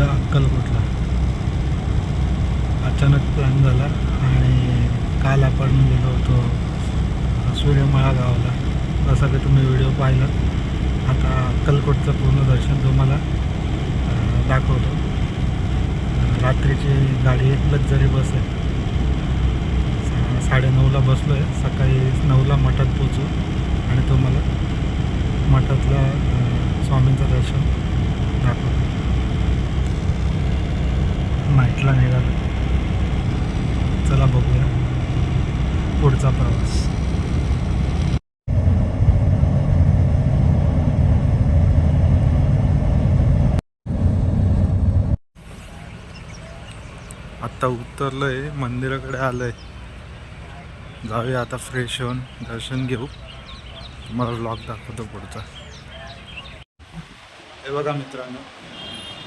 निघालं अक्कलकोटला. अचानक प्लॅन झाला आणि काल आपण गेलो होतो सूर्यमळा गावाला. जसं की तुम्ही व्हिडिओ पाहिला. आता अक्कलकोटचं पूर्ण दर्शन तुम्हाला दाखवतो. रात्रीची गाडी लक्झरी बस आहे. 9:30ला बसलो आहे. सकाळी 9ला मठात पोचू आणि तुम्हाला मठातला स्वामींचं दर्शन दाखवतो. नाईटला निघालो. चला बघूया पुढचा प्रवास. आत्ता उतरलो आहे, मंदिराकडे आलो आहे. जाऊया आता फ्रेश होऊन दर्शन घेऊ. तुम्हाला व्लॉग दाखवतो पुढचा. हे बघा मित्रांनो,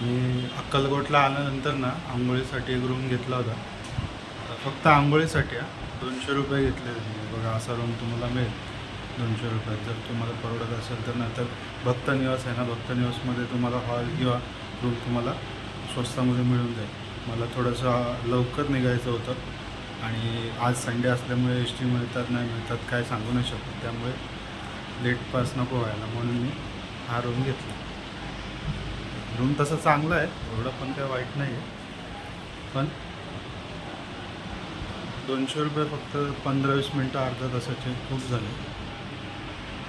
मी अक्कलकोटला आल्यानंतर ना आंघोळीसाठी एक रूम घेतला होता. फक्त आंघोळीसाठी 200 रुपये घेतले होते. बघा असा रूम तुम्हाला मिळेल 200 रुपयात. जर तुम्हाला परवडत असेल तर. नाही तर भक्त निवास आहे ना, भक्त निवासमध्ये तुम्हाला हॉल किंवा रूम तुम्हाला स्वस्तामध्ये मिळून जाईल. मला थोडंसं लवकर निघायचं होतं आणि आज संडे असल्यामुळे एस टी मिळतात नाही मिळतात काय सांगू नाही शकत. त्यामुळे लेट पास नको व्हायला म्हणून मी हा रूम घेतला. रूम तसा चांगला आहे, एवढं पण काय वाईट नाही आहे. पण 200 रुपये फक्त 15-20 मिनटं अर्धा तासाचे खूप झाले.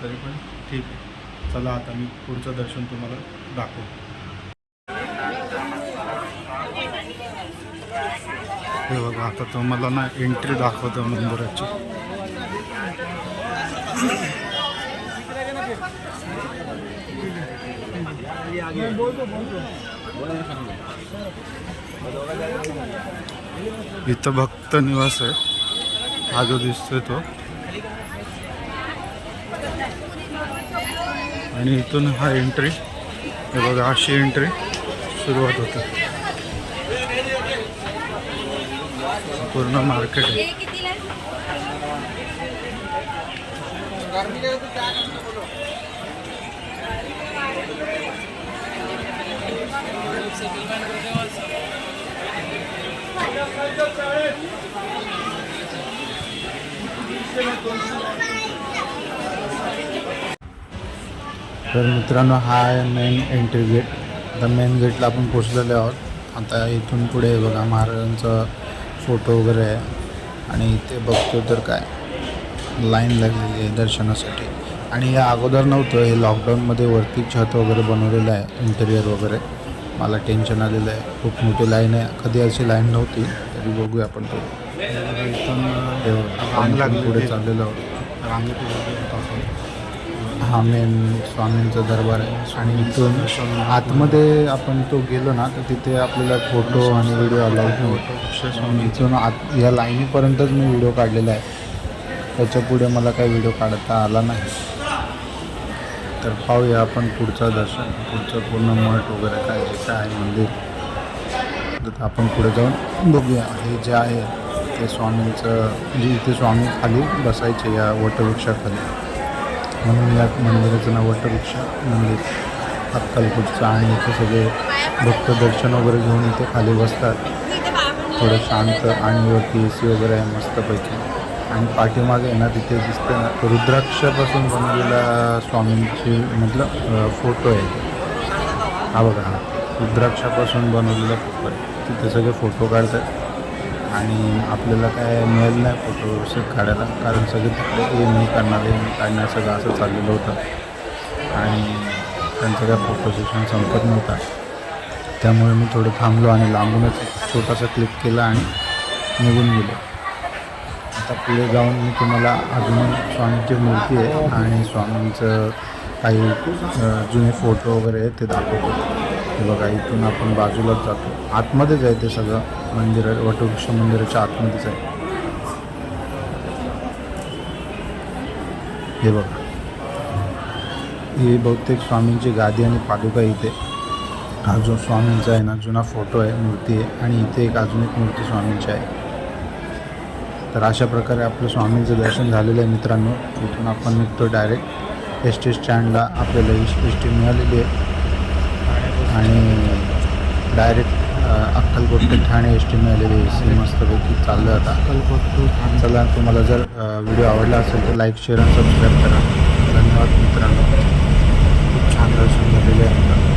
तरी पण ठीक आहे. चला आता मी पुढचं दर्शन तुम्हाला दाखवतो. हे बघा आता तुम्हाला ना एंट्री दाखवतो मंदिराची. इथं भक्त निवास आहे, हा जो दिसतोय तो. आणि इथून हा एंट्री, हे बघा अशी एंट्री सुरुवात होते. पूर्ण मार्केट आहे. तर मित्रांनो, हा आहे मेन एंट्री गेट. आता मेन गेटला आपण पोचलेलो आहोत. आता इथून पुढे बघा महाराजांचा फोटो वगैरे आहे. आणि इथे बघतो तर काय लाईन लागलेली आहे दर्शनासाठी. आणि या अगोदर नव्हतं, हे लॉकडाऊनमध्ये वरती छत वगैरे बनवलेलं आहे, इंटेरियर वगैरे. मला टेन्शन आलेलं आहे, खूप मोठी लाईन आहे. कधी अशी लाईन नव्हती. तरी बघूया आपण पुढे. इथून पुढे चाललेलो आहोत. हा मेन स्वामींचा दरबार आहे. आणि इथून आतमध्ये आपण तो गेलो ना तर तिथे आपल्याला फोटो आणि व्हिडिओ अलाउड नव्हतं. इथून या लाईनीपर्यंतच मी व्हिडिओ काढलेला आहे. त्याच्या पुढे मला काही व्हिडिओ काढता आला नाही. तर पाहूया आपण पुढचं दर्शन, पुढचं पूर्ण मठ वगैरे काय जे आहे मंदिर. तर आपण पुढे जाऊन बघूया. हे जे आहे ते स्वामींचं, म्हणजे इथे स्वामी खाली बसायचे या वटवृक्षाखाली, म्हणून या मंदिराचं नाव वटवृक्ष मंदिर अक्कलकोटचं. आणि इथे सगळे भक्त दर्शन वगैरे घेऊन इथे खाली बसतात. थोडं शांत आणि वरती AC वगैरे आहे मस्तपैकी. आणि पाठीमागे आहे ना तिथे दिसते ना रुद्राक्षापासून बनवलेला स्वामींची मतलब फोटो आहे. हा बघा, हा रुद्राक्षापासून बनवलेला फोटो आहे. तिथे सगळे फोटो काढतात. आणि आपल्याला काय मिळालं नाही फोटो व्यवस्थित काढायला, कारण सगळे तिकडे हे नाही करणार हे नाही काढणार सगळं असं चाललेलं होतं. आणि त्यांचं काय फोटो सेशन संपत नव्हता. त्यामुळे मी थोडं थांबलो आणि लांबूनच एक छोटासा क्लिक केला आणि निघून गेलो. आता पुढे जाऊन मी तुम्हाला अजून स्वामींची मूर्ती आहे आणि स्वामींचं काही जुने फोटो वगैरे आहेत ते दाखवतो. हे बघा, इथून आपण बाजूलाच जातो. आतमध्येच आहे ते सगळं मंदिर, वटवृक्ष मंदिराच्या आतमध्येच आहे. हे बघा, ही बहुतेक स्वामींची गादी आणि पादुका इथे. हा जो स्वामींचा आहे ना जुना फोटो आहे, मूर्ती आहे. आणि इथे एक अजून एक मूर्ती स्वामींची आहे. तर अशा प्रकारे आपलं स्वामींचं दर्शन झालेलं आहे मित्रांनो. इथून आपण निघतो डायरेक्ट ST स्टँडला. आपल्याला ST मिळालेली आहे. आणि डायरेक्ट अक्कलकोट ते ठाणे एस टी मिळालेली एसी मस्तपैकी चाललं आता. चला, तुम्हाला जर व्हिडिओ आवडला असेल तर लाईक शेअर आणि सबस्क्राईब करा. धन्यवाद मित्रांनो. खूप छान दर्शन झालेले आहे.